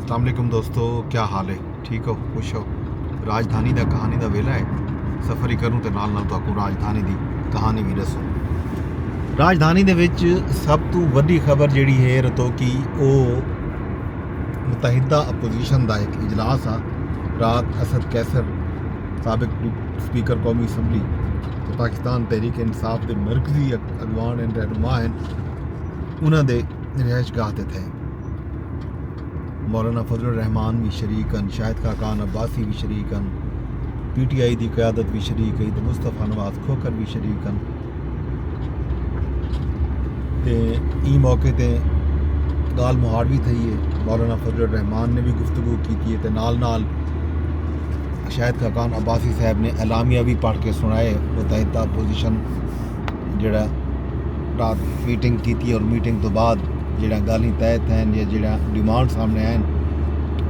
अस्सलाम वालेकुम दोस्तों, क्या हाल है? ठीक हो, खुश हो? राजधानी दा कहानी दा वेला है। सफ़र ही करूँ तो नाल तुहानू राजधानी दी कहानी भी दसूँ। राजधानी दे विच सब तो वड्डी खबर जिहड़ी है रतो कि ਉਹ मुतहिदा अपोजिशन का एक इजलास आ। रात असद कैसर सबक स्पीकर कौमी असम्बली तो पाकिस्तान तहरीक इंसाफ के मरकजी अगवान एंड रहनुमा हैं, उन्होंने रिहाइश गाह ते थे। मौलाना फजल रहमान भी शरीकन, शाहिद खाकान अब्बासी भी शरीकन, PTI की क्यादत भी शरीक है, तो मुस्तफा नवाज खोकर भी शरीकन। ते ई मौके ते गाल मुहाड़ भी थी है। मौलाना फजल रहमान ने भी गुफ्तगू की है, तो नाल नाल शाहिद खाकान अब्बासी साहब ने एलामिया भी पढ़ के सुनाए। मुतहिदा अपोजिशन जड़ा रात मीटिंग की और मीटिंग तो बाद जड़ा गाली तय हैं या जड़ा डिमांड सामने आए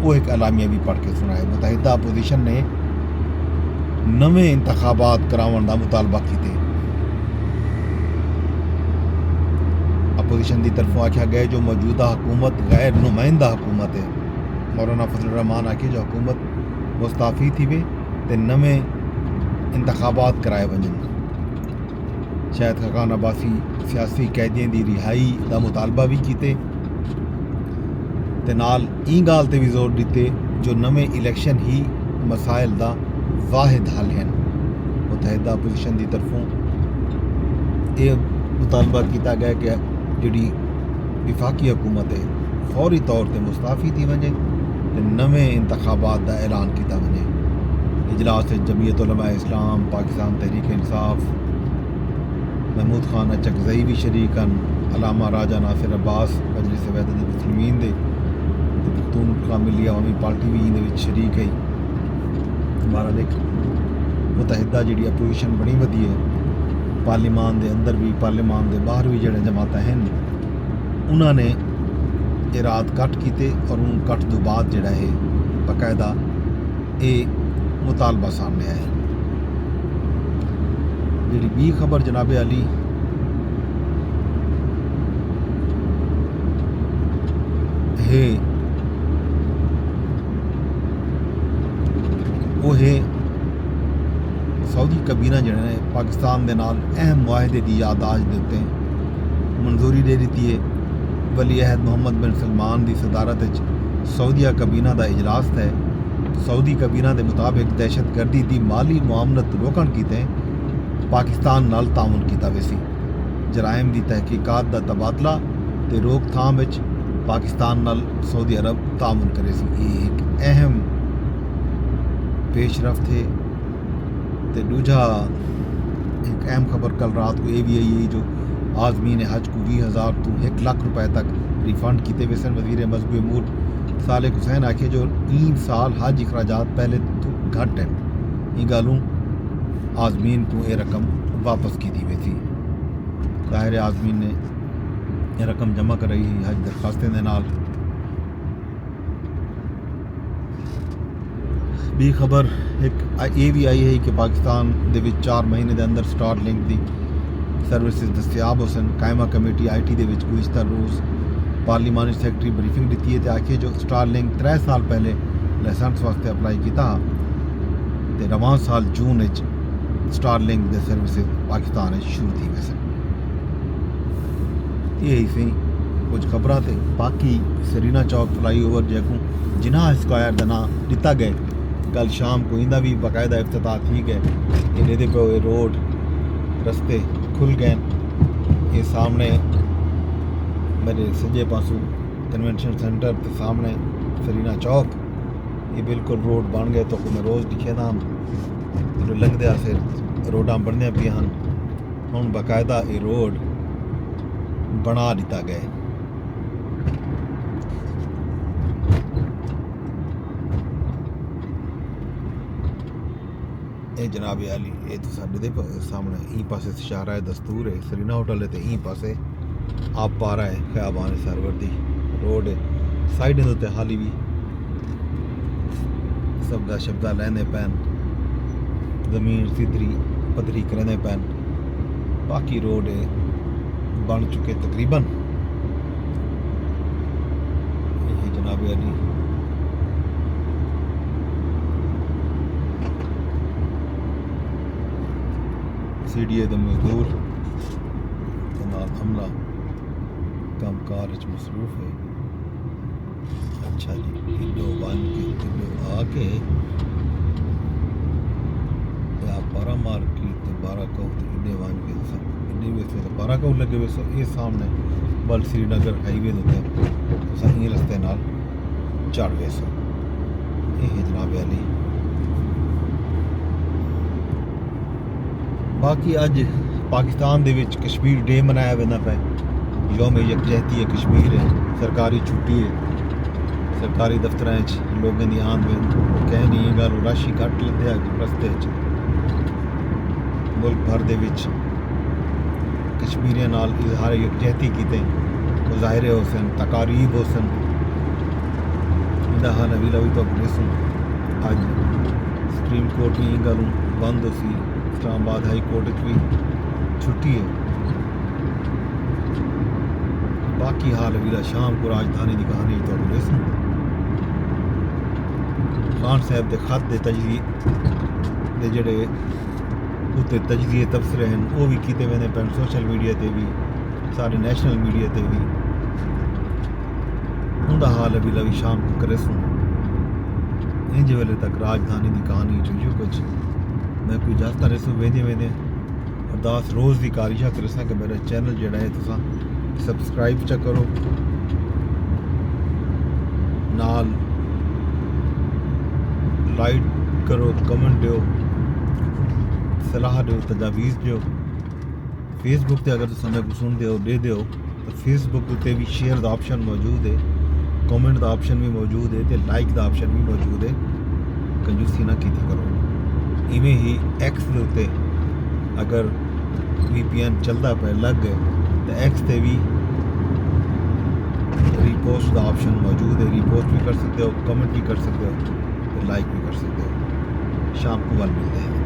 वो एक एलामिया भी पढ़ के सुनाए। मुतहिदा अपोजिशन ने नवे इंतखाबात करावन का मुतालबा किए। अपोजिशन की तरफों आख्या गया जो मौजूदा हुकूमत गैर नुमाइंदा हुकूमत है। मौलाना फजल रहमान आखे जो हुकूमत मुस्ताफ़ी थी वे ते नवे इंतखाबात कराए वजन। शाहिद खाकान अब्बासी सियासी कैदियों की रिहाई का मुतालबा भी किए ते नाल ई गाल ते भी जोर दिते जो नवे इलैक्शन ही मसाइल का वाहिद हल हैं। मुतहिदा अपोजिशन की तरफों ये मुतालबा किया गया कि जी विफाकी हुकूमत है फौरी तौर पर मुस्ताफ़ी थी वजे ते नवे इंतखाबात का ऐलान किया वजे। इजलास जमीयत उलमा इस्लाम, पाकिस्तान तहरीक इंसाफ, महमूद खान अचकजई भी शरीकन, अलामा राजा नासिर अब्बास मजलिस वहदत मुस्लिमीन दे पख्तून कामिली अवामी पार्टी भी इन शरीक है। हमारा देख मुतहिदा जी अपोजिशन बड़ी वधी है। पार्लीमान के अंदर भी पार्लीमान के बाहर भी जोड़े जमात हैं उन्होंने ये रात कट किए और उन कट तो बाद जोड़ा है बाकायदा ये मुतालबा सामने आया। जी बी खबर जनाब अली है वो है सऊदी कबीना जो है पाकिस्तान के नाल अहम मुआहदे की याददाश्त के उत्ते मंजूरी दे दी है। वली अहद मोहम्मद बिन सलमान की सदारत सऊदीया कबीना का इजलास है। सऊदी कबीना के मुताबिक दहशत गर्दी की माली मुआमलत रोकण कीते पाकिस्तान नाल ताउन किया वैसी। जराइम की तहकीकात का तबादला ते रोकथाम विच पाकिस्तान नाल सऊदी अरब ताउन करे सी। ये एक अहम पेशरफ्त है। तो दूजा एक अहम खबर कल रात को ये भी आई जो आज़मीन हज को 20,000 तो 1 लाख रुपए तक रिफंड किए वैसे। वजीर मजहबी अमूर सालेक हुसैन आखे जो 3 साल हज अखराजात पहले तो घट हैं, ये गालूँ आज़मीन को ये रकम वापस की दी वैसी। ज़ाहिर आज़मीन ने ये रकम जमा कराई हज दरखास्तें दे नाल। भी खबर एक ये भी आई है कि पाकिस्तान दे विच 4 महीने के अंदर स्टारलिंक की सर्विसेज दस्तियाब हो सन। कायमा कमेटी IT दे विच गुज़िश्ता रोज़ पार्लीमानी सैकटरी ब्रीफिंग दी है तो आखे जो स्टारलिंक 3 साल पहले लाइसेंस वास्ते अप्लाई किया तो रवां साल जून स्टारलिंक दे सर्विसेज पाकिस्तान शुरू थी वैसे। यही सी कुछ खबर थे। बाकी सरीना चौक फ्लाईओवर जैकू जिनाह स्क्वायर का नाम दिता गया कल शाम को इंदा भी बाकायदा इफ्तिताह थी गए। इन्हें पे रोड रस्ते खुल गए। ये सामने मेरे सज्जे पासों कन्वेंशन सेंटर के सामने सरीना चौक ये बिल्कुल रोड बन गए। तो मैं रोज़ दिखे था जो लंघदे आसे रोडां बनने पिया हैं हुण बाकायदा ये रोड बना दिता गया। ये जनाब अली ये तो साढ़े दे सामने ई पासे शाहराह दस्तूर है सरीना होटल है तो ई पासे आप पा रहा है ख्याबान सरवरदी रोड है। साइड उत्ते हाली भी सबदा शब्दा लैंदे पैन, जमीन सिद्धरी पद्धरी करेंदे पैन। बाकी रोड बन चुके तकरीबन। ये जनाब अली CDA ਦੇ ਮਜ਼ਦੂਰ ਤੇ ਨਾਲ ਅਮਲਾ ਕੰਮ ਕਾਰ ਵਿੱਚ ਮਸਰੂਫ ਹੈ। ਅੱਛਾ ਜੀ, ਇੱਡੋ ਬਣ ਕੇ ਇੱਡੋ ਆ ਕੇ बारा मार्केट ਤੇ 12 ਕੋ ਤੇ ਇੱਡੇ ਬਣ ਕੇ ਇੱਡੇ ਵਿੱਚ ਤੇ 12 ਕੋ ਲੱਗੇ ਹੋਏ ਸੋ ਇਹ ਸਾਹਮਣੇ ਬਲ ਸ੍ਰੀਨਗਰ ਹਾਈਵੇ ਦੇ ਉੱਤੇ ਤੁਸੀਂ ਇਹ ਰਸਤੇ ਨਾਲ ਚੜ ਗਏ ਸੋ ਇਹ ਜਨਾਬ ਵੈਲੀ। ਬਾਕੀ ਅੱਜ ਪਾਕਿਸਤਾਨ ਦੇ ਵਿੱਚ ਕਸ਼ਮੀਰ ਡੇ ਮਨਾਇਆ ਜਾਂਦਾ ਪਿਆ। ਯੋਮ ਯਕਜਹਿਤੀ ਹੈ, ਕਸ਼ਮੀਰ ਹੈ, ਸਰਕਾਰੀ ਛੁੱਟੀ ਹੈ। ਸਰਕਾਰੀ ਦਫ਼ਤਰਾਂ 'ਚ ਲੋਕਾਂ ਦੀ ਆਮਦ ਕਹਿ ਨਹੀਂ ਗੱਲ ਰਾਸ਼ੀ ਘੱਟ ਲੈਂਦੇ ਆ ਰਸਤੇ 'ਚ। ਮੁਲਕ ਭਰ ਦੇ ਵਿੱਚ ਕਸ਼ਮੀਰੀਆਂ ਨਾਲ ਇਜ਼ਹਾਰ ਯਕਜਹਿਤੀ ਕੀਤੇ, ਮੁਜ਼ਾਹਰੇ ਹੋ ਸਨ, ਤਕਾਰੀਬ ਹੋ ਸਨ। ਇਹਦਾ ਹਾਲ ਅਵੀਲਾ ਵੀ ਤੋਂ ਸੁਣ ਅੱਜ ਸੁਪਰੀਮ ਕੋਰਟ ਵੀ ਇਹ ਗੱਲ ਬੰਦ ਹੋ ਸੀ। ਇਸਲਾਮਾਬਾਦ ਹਾਈ ਕੋਰਟ ਵਿੱਚ ਵੀ ਛੁੱਟੀ ਹੈ। ਬਾਕੀ ਹਾਲ ਅਵੀਲਾ ਸ਼ਾਮ को ਰਾਜਧਾਨੀ ਦੀ ਕਹਾਣੀ ਤੋਂ ਸੁਣ ਖਾਨ ਸਾਹਿਬ ਦੇ ਖਤ ਦੇ ਤਜਜ਼ੀਏ ਦੇ ਜਿਹੜੇ ਉੱਤੇ ਤਜਜ਼ੀਏ ਤਬਸਰੇ ਹਨ ਉਹ ਵੀ ਕੀਤੇ ਹੋਏ ਨੇ ਪੈਣ ਸੋਸ਼ਲ ਮੀਡੀਆ ਤੇ ਵੀ, ਸਾਰੇ ਨੈਸ਼ਨਲ ਮੀਡੀਆ ਤੇ ਵੀ। ਉਹਦਾ ਹਾਲ ਅਵੀਲਾ ਵੀ ਸ਼ਾਮ को करे सुन इंज वेले तक राजधानी की कहानी जो कुछ मैं कोई जाता रहे सो वेंदे वेंदे अरदास रोज़ की कारिशा करे कि मेरा चैनल जोड़ा है तुसा सबसक्राइब चा करो, नाल लाइक करो, कमेंट दो, सलाह दो, तजावीज़ दो। फेसबुक पे अगर तुम मैं को सुन दो दे दो तो फेसबुक उत्ते भी शेयर का ऑप्शन मौजूद है, कमेंट का ऑप्शन भी मौजूद है तो लाइक का ऑप्शन भी मौजूद है। कंजूसी ना की करो। इवें ही एक्स के उत्ते अगर VPN चलता पे लग गए तो एक्स पे भी रीपोस्ट का ऑप्शन मौजूद है। रीपोस्ट भी कर सकते हो, कमेंट भी कर सकते हो, तो लाइक भी कर सकते हो। शाम को वाल मिलते हैं।